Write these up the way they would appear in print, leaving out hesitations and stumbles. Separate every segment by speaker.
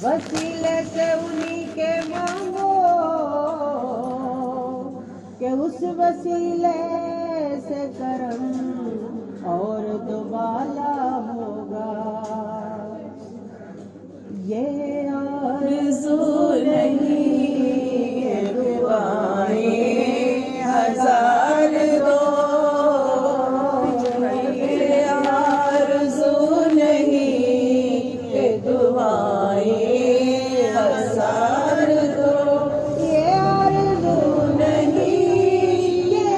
Speaker 1: वसीले से उन्हीं के मांगो कि उस वसीले से करम और दोबारा होगा। ये आरज़ू नहीं ये दुआएं हजार दो, ये आरज़ू नहीं ये दुआएं हजार दो, ये आरज़ू नहीं ये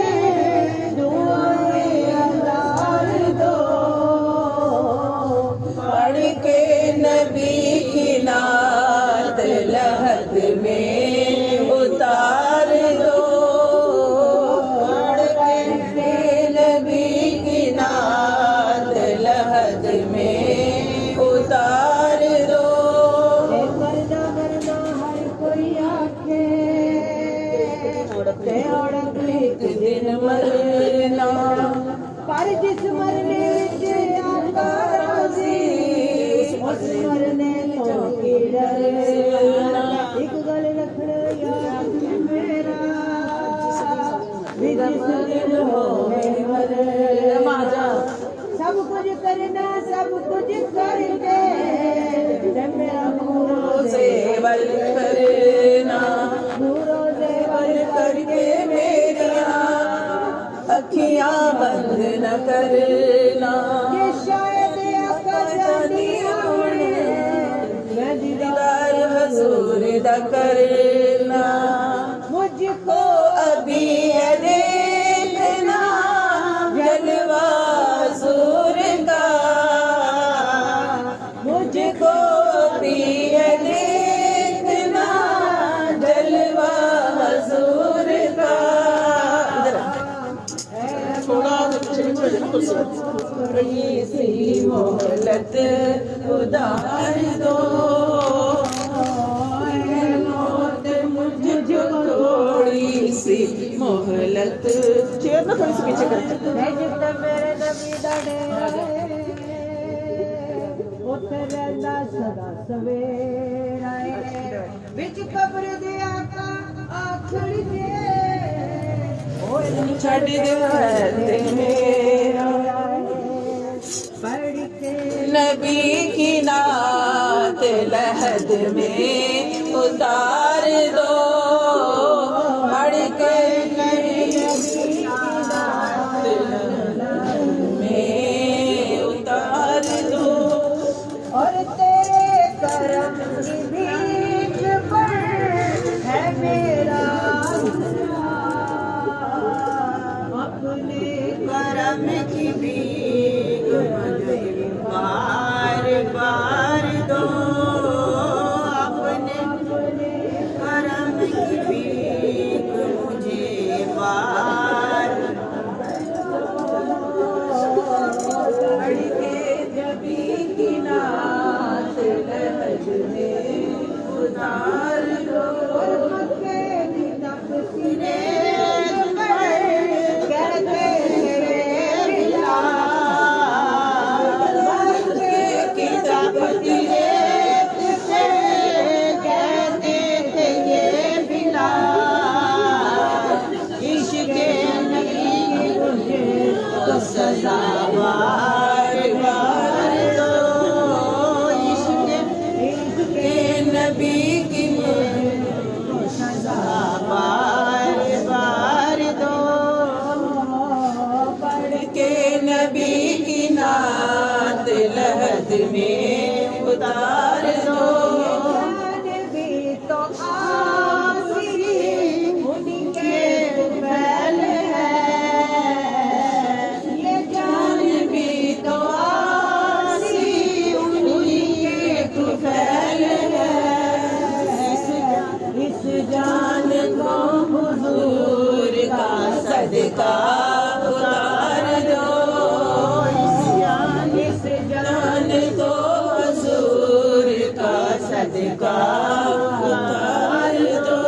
Speaker 1: दुआएं हजार दो। पढ़ के नबी की नात लहद में उतार दो, पढ़ के नबी की नात लहद में उतार दो। मरना मरना हर कोई आखे उड़ते उड़ते एक दिन मरना, पर जिस मरने विच आका राज़ी उस मरने तो की डरना। एक गल रखना याद मेरा भी जिस दिन होवे मरना, सब कुछ करना सब कुछ करके मेरा नूरों से बल करना, नूरों से बल करके मेरिया अखियां बंद न करना। ये शायद आका जानी होने मैं दीदार हुजूर दा करना, मुझको अभी है देखना जलवा हुजूर का, मुझको अभी है देखना जलवा हुजूर का। थोड़ी सी मोहलत उधार दो, मौत मुझको थोड़ी सी मोहलत। चेयर ना थोड़ी सी पीछे कर, जितना मेरे नबी दा डेरा उत्थे रहंदा सदा सवेरा विच कब्र दे आका आखड़ के छड़ दे मेरा। पढ़ के नबी की नात लहद में उतार दो, पढ़ के नबी की नात लहद में उतार दो। और तेरे करम की भीख पर है मेरा अपने करम की भीख मुझे बार बार दो, अपने करम की भीख मुझे बार। पढ़ के नबी की नात लहद में उतार दो, मक्के की तफसीरे कहते थे बिलाल, मक्के की तफसीरे कहते थे ये बिलाल, इश्क़ नबी की मुझे तो सजा बार बार दो, इश्क़ नबी की मुझे तो सजा बार बार दो। पढ़ के नबी की नात लहद में उतार दो। भी तो आखिरी उनके फैल है, ये जान भी तो आखिरी उनके फैल है। इस जान को हुजूर का सदका उतार दो, इस जान को हुजूर का सदका उतार दो।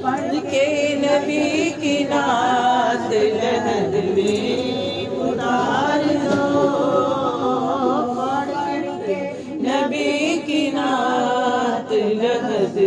Speaker 1: पढ़ के नबी की नात लहद में उतार दो, पढ़ के नबी की नात लहद